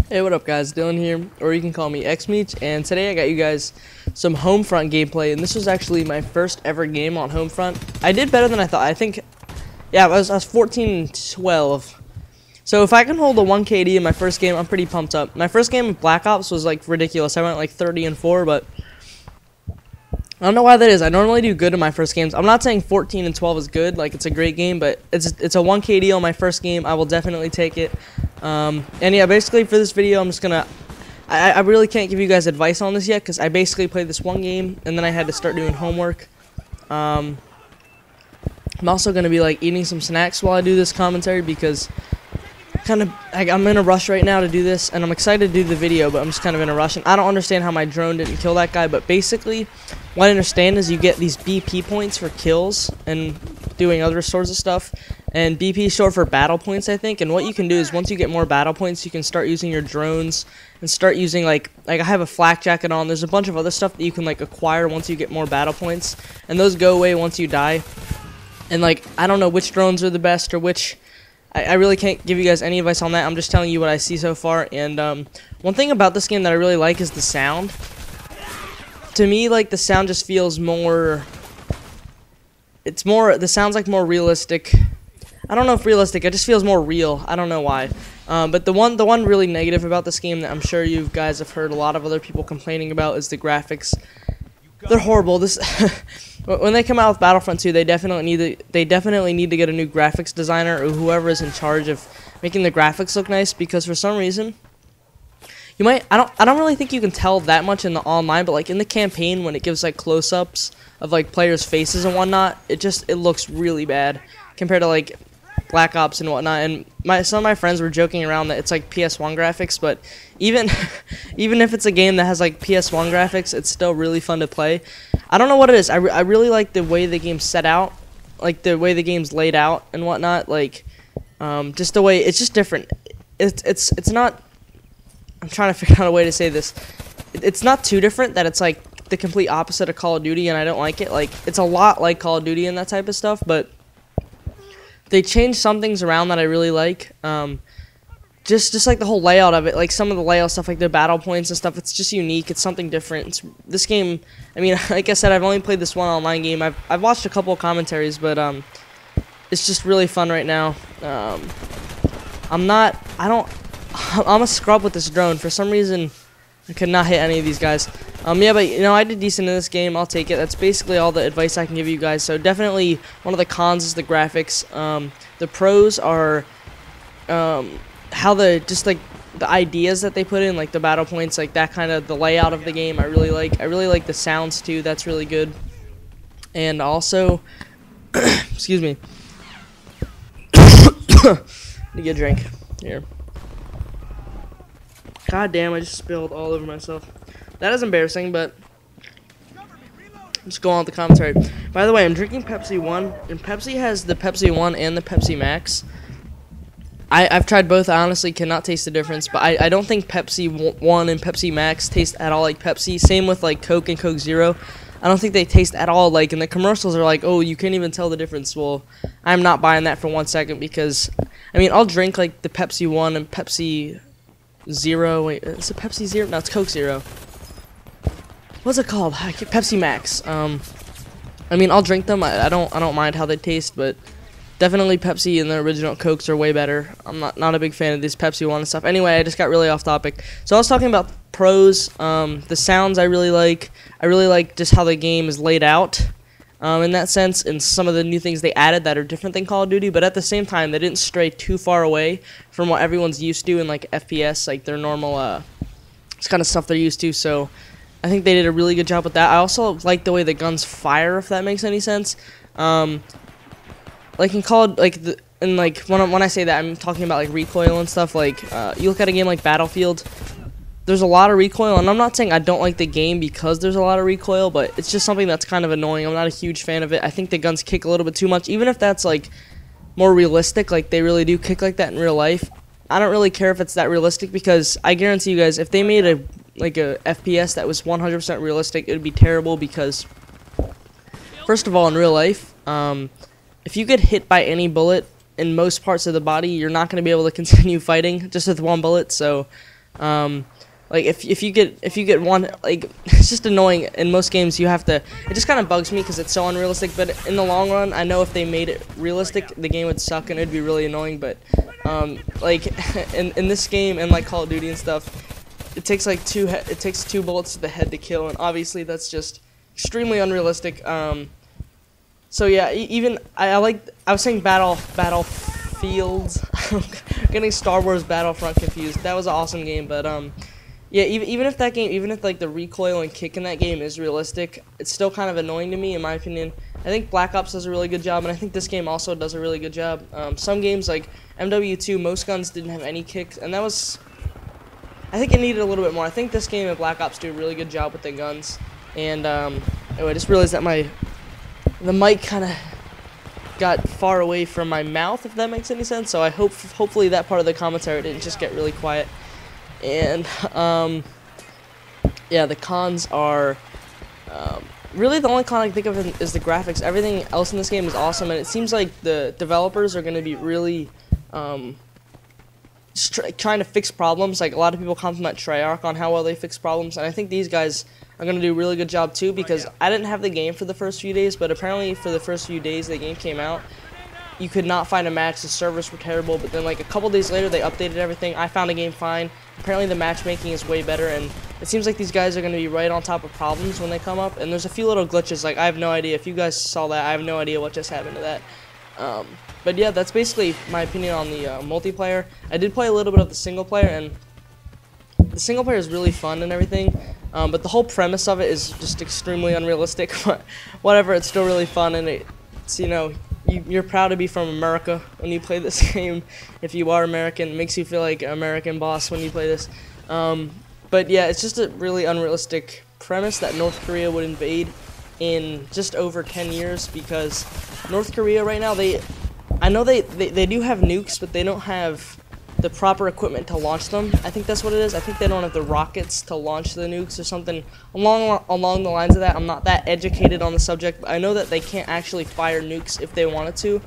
Hey, what up guys, Dylan here, or you can call me xMeech, and today I got you guys some Homefront gameplay, and this was actually my first ever game on Homefront. I did better than I thought. I think, yeah, I was 14-12. So if I can hold a 1 KD in my first game, I'm pretty pumped up. My first game of Black Ops was like ridiculous. I went like 30-4, but I don't know why that is. I normally do good in my first games. I'm not saying 14-12 is good, like it's a great game, but it's a 1 KD on my first game. I will definitely take it. And yeah, basically for this video, I'm just gonna, I really can't give you guys advice on this yet, because I basically played this one game, and then I had to start doing homework. I'm also gonna be like eating some snacks while I do this commentary, because I'm in a rush right now to do this, and I'm excited to do the video, but I'm just kind of in a rush, and I don't understand how my drone didn't kill that guy, but basically, what I understand is you get these BP points for kills, and doing other sorts of stuff, and BP is short for battle points, I think, and what you can do is, once you get more battle points, you can start using your drones, and start using, like I have a flak jacket on, there's a bunch of other stuff that you can, like, acquire once you get more battle points, and those go away once you die, and, like, I don't know which drones are the best, or which, I really can't give you guys any advice on that. I'm just telling you what I see so far. And one thing about this game that I really like is the sound. To me, like, the sound just feels more. The sound's like more realistic. I don't know if realistic. It just feels more real. I don't know why. But the one really negative about this game that I'm sure you guys have heard a lot of other people complaining about is the graphics. They're horrible. This when they come out with Battlefront 2, they definitely need to get a new graphics designer, or whoever is in charge of making the graphics look nice, because for some reason I don't really think you can tell that much in the online, but like in the campaign, when it gives like close-ups of like players' faces and whatnot, it looks really bad compared to like Black Ops and whatnot. And some of my friends were joking around that it's like PS1 graphics, but even if it's a game that has like PS1 graphics, it's still really fun to play. I don't know what it is. I really like the way the game's set out, like the way the game's laid out and whatnot. Like, just the way it's just different. It's not. I'm trying to figure out a way to say this. It's not too different that it's like the complete opposite of Call of Duty, and I don't like it. Like, it's a lot like Call of Duty and that type of stuff, but they changed some things around that I really like. Just like the whole layout of it, like some of the layout stuff, like the battle points and stuff, it's just unique. It's something different. This game, I mean, like I said, I've only played this one online game. I've watched a couple of commentaries, but it's just really fun right now. I'm a scrub with this drone. For some reason, I could not hit any of these guys. Yeah, but you know, I did decent in this game. I'll take it. That's basically all the advice I can give you guys. So definitely, one of the cons is the graphics. The pros are how just like the ideas that they put in, like the battle points, like that kind of the layout of the game. I really like the sounds too. That's really good. And also, excuse me. Let me get a drink here. God damn, I just spilled all over myself. That is embarrassing, but let's go on with the commentary. By the way, I'm drinking Pepsi 1, and Pepsi has the Pepsi 1 and the Pepsi Max. I've tried both. I honestly cannot taste the difference, but I don't think Pepsi 1 and Pepsi Max taste at all like Pepsi. Same with like Coke and Coke Zero. I don't think they taste at all like, and the commercials are like, oh, you can't even tell the difference. Well, I'm not buying that for 1 second, because, I mean, I'll drink like the Pepsi 1 and Pepsi Zero. Wait, is it Pepsi Zero? No, it's Coke Zero. What's it called? Pepsi Max. I mean, I'll drink them. I don't mind how they taste, but definitely Pepsi and the original Cokes are way better. I'm not a big fan of this Pepsi 1 and stuff. Anyway, I just got really off topic. So I was talking about pros. The sounds I really like. I really like just how the game is laid out. In that sense, and some of the new things they added that are different than Call of Duty, but at the same time, they didn't stray too far away from what everyone's used to in like FPS, like their normal it's kind of stuff they're used to. So I think they did a really good job with that. I also like the way the guns fire, if that makes any sense. Like in Call of, when I say that, I'm talking about like recoil and stuff. Like you look at a game like Battlefield, there's a lot of recoil, and I'm not saying I don't like the game because there's a lot of recoil, but it's just something that's kind of annoying. I'm not a huge fan of it. I think the guns kick a little bit too much, even if that's like more realistic, like they really do kick like that in real life. I don't really care if it's that realistic, because I guarantee you guys, if they made a FPS that was 100% realistic, it would be terrible, because first of all, in real life, if you get hit by any bullet in most parts of the body, you're not going to be able to continue fighting just with one bullet. So Like if you get one, like it's just annoying. In most games you have to. It just kind of bugs me because it's so unrealistic. But in the long run, I know if they made it realistic, the game would suck and it'd be really annoying. But like in this game and like Call of Duty and stuff, it takes like two bullets to the head to kill, and obviously that's just extremely unrealistic. So yeah, even I was saying Battlefields. Getting Star Wars Battlefront confused. That was an awesome game, but yeah, even if like the recoil and kick in that game is realistic, it's still kind of annoying to me, in my opinion. I think Black Ops does a really good job, and I think this game also does a really good job. Some games like MW2, most guns didn't have any kicks, and that was, I think it needed a little bit more. I think this game and Black Ops do a really good job with the guns. And anyway, I just realized that the mic kind of got far away from my mouth, if that makes any sense. So I hopefully that part of the commentary didn't just get really quiet. And yeah, the cons are really the only con I can think of is the graphics. Everything else in this game is awesome, and it seems like the developers are going to be really trying to fix problems. Like a lot of people compliment Treyarch on how well they fix problems, and I think these guys are going to do a really good job too, because I didn't have the game for the first few days, but apparently for the first few days the game came out, you could not find a match. The servers were terrible, but then like a couple days later they updated everything. I found the game fine. Apparently the matchmaking is way better, and it seems like these guys are going to be right on top of problems when they come up. And there's a few little glitches, like I have no idea. If you guys saw that, I have no idea what just happened to that. But yeah, that's basically my opinion on the multiplayer. I did play a little bit of the single player, and the single player is really fun and everything. But the whole premise of it is just extremely unrealistic. But whatever, it's still really fun, and it's, you know, you're proud to be from America when you play this game. If you are American, it makes you feel like an American boss when you play this. But yeah, it's just a really unrealistic premise that North Korea would invade in just over 10 years, because North Korea right now, I know they do have nukes, but they don't have the proper equipment to launch them. I think that's what it is. I think they don't have the rockets to launch the nukes or something along the lines of that. I'm not that educated on the subject, but I know that they can't actually fire nukes if they wanted to.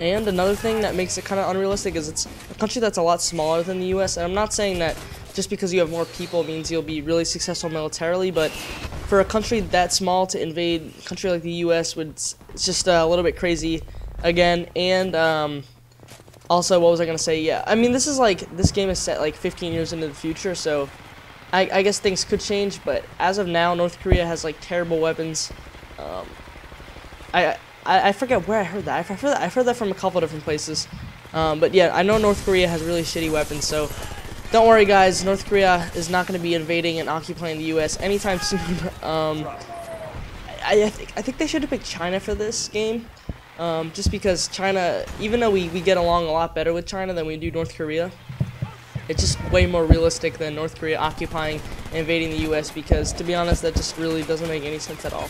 And another thing that makes it kind of unrealistic is it's a country that's a lot smaller than the US, and I'm not saying that just because you have more people means you'll be really successful militarily, but for a country that small to invade a country like the US, it's just a little bit crazy again. And also, what was I gonna say? Yeah, I mean, this game is set like 15 years into the future, so I guess things could change. But as of now, North Korea has like terrible weapons. I forget where I heard that. I've heard that from a couple different places. But yeah, I know North Korea has really shitty weapons, so don't worry, guys. North Korea is not going to be invading and occupying the U.S. anytime soon. I think they should have picked China for this game. Just because China, even though we get along a lot better with China than we do North Korea, it's just way more realistic than North Korea occupying and invading the U.S., because, to be honest, that just really doesn't make any sense at all.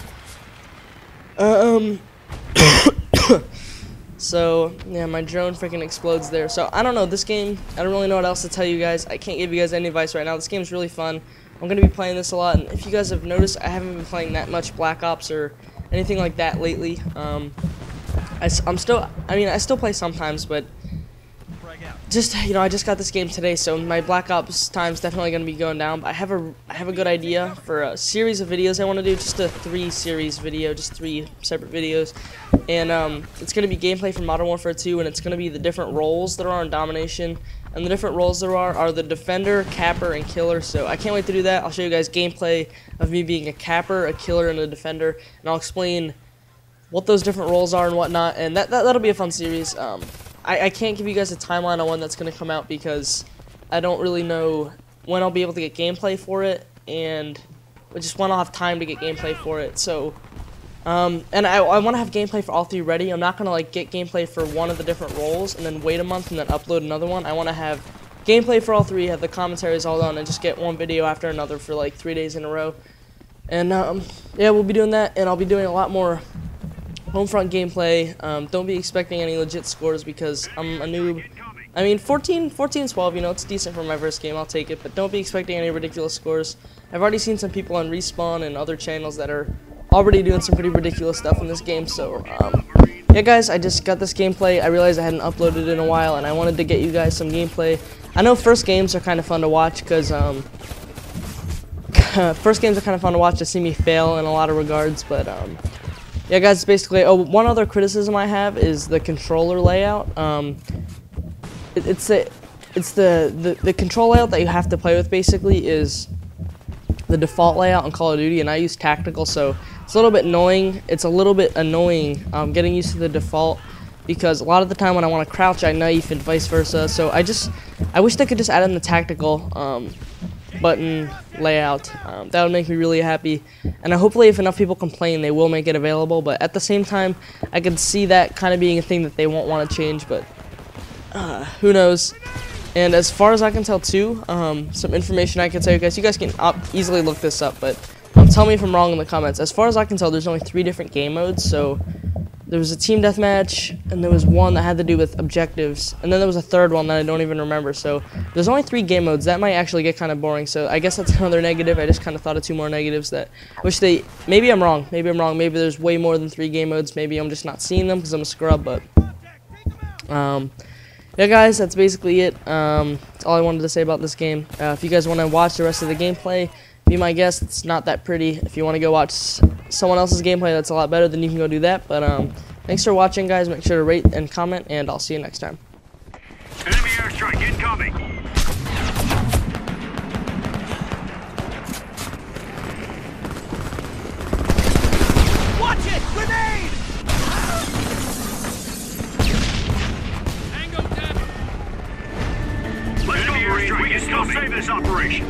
So, yeah, my drone freaking explodes there. So, I don't know, this game, I don't really know what else to tell you guys. I can't give you guys any advice right now. This game's really fun. I'm going to be playing this a lot, and if you guys have noticed, I haven't been playing that much Black Ops or anything like that lately. I still play sometimes, but just, you know, I just got this game today, so my Black Ops time's definitely going to be going down. But I have a good idea for a series of videos I want to do, just a 3-series video, just 3 separate videos. And it's going to be gameplay from Modern Warfare 2, and it's going to be the different roles there are in Domination. And the different roles there are the Defender, Capper, and Killer. So I can't wait to do that. I'll show you guys gameplay of me being a Capper, a Killer, and a Defender, and I'll explain what those different roles are and whatnot, and that'll be a fun series. I can't give you guys a timeline on when that's going to come out, because I don't really know when I'll be able to get gameplay for it, and just when I'll have time to get gameplay for it. So, and I want to have gameplay for all 3 ready. I'm not going to like get gameplay for one of the different roles and then wait a month and then upload another one. I want to have gameplay for all 3, have the commentaries all done, and just get one video after another for like 3 days in a row. And yeah, we'll be doing that, and I'll be doing a lot more Homefront gameplay. Don't be expecting any legit scores, because I'm a noob. I mean, 14-12, you know, it's decent for my first game, I'll take it, but don't be expecting any ridiculous scores. I've already seen some people on Respawn and other channels that are already doing some pretty ridiculous stuff in this game, so, yeah, guys, I just got this gameplay. I realized I hadn't uploaded in a while, and I wanted to get you guys some gameplay. I know first games are kind of fun to watch because first games are kind of fun to watch to see me fail in a lot of regards, but yeah, guys, basically. Oh, one other criticism I have is the controller layout. It's the control layout that you have to play with. Basically, is the default layout in Call of Duty, and I use tactical, so it's a little bit annoying. It's a little bit annoying getting used to the default, because a lot of the time when I want to crouch, I knife and vice versa. So I wish they could just add in the tactical button layout. That would make me really happy, and hopefully if enough people complain, they will make it available. But at the same time, I could see that kind of being a thing that they won't want to change, but who knows. And as far as I can tell too, some information I can tell you guys. You guys can easily look this up, but tell me if I'm wrong in the comments. As far as I can tell, there's only 3 different game modes. So there was a team deathmatch, and there was one that had to do with objectives, and then there was a third one that I don't even remember. So there's only 3 game modes. That might actually get kind of boring. So I guess that's another negative. I just kind of thought of 2 more negatives that wish they. Maybe I'm wrong. Maybe I'm wrong. Maybe there's way more than 3 game modes. Maybe I'm just not seeing them because I'm a scrub. But yeah, guys, that's basically it. That's all I wanted to say about this game. If you guys want to watch the rest of the gameplay, be my guest. It's not that pretty. If you want to go watch someone else's gameplay that's a lot better, then you can go do that. But thanks for watching, guys. Make sure to rate and comment, and I'll see you next time. Enemy airstrike incoming. Watch it! Grenade! Let's go, Marine. We can still save this operation.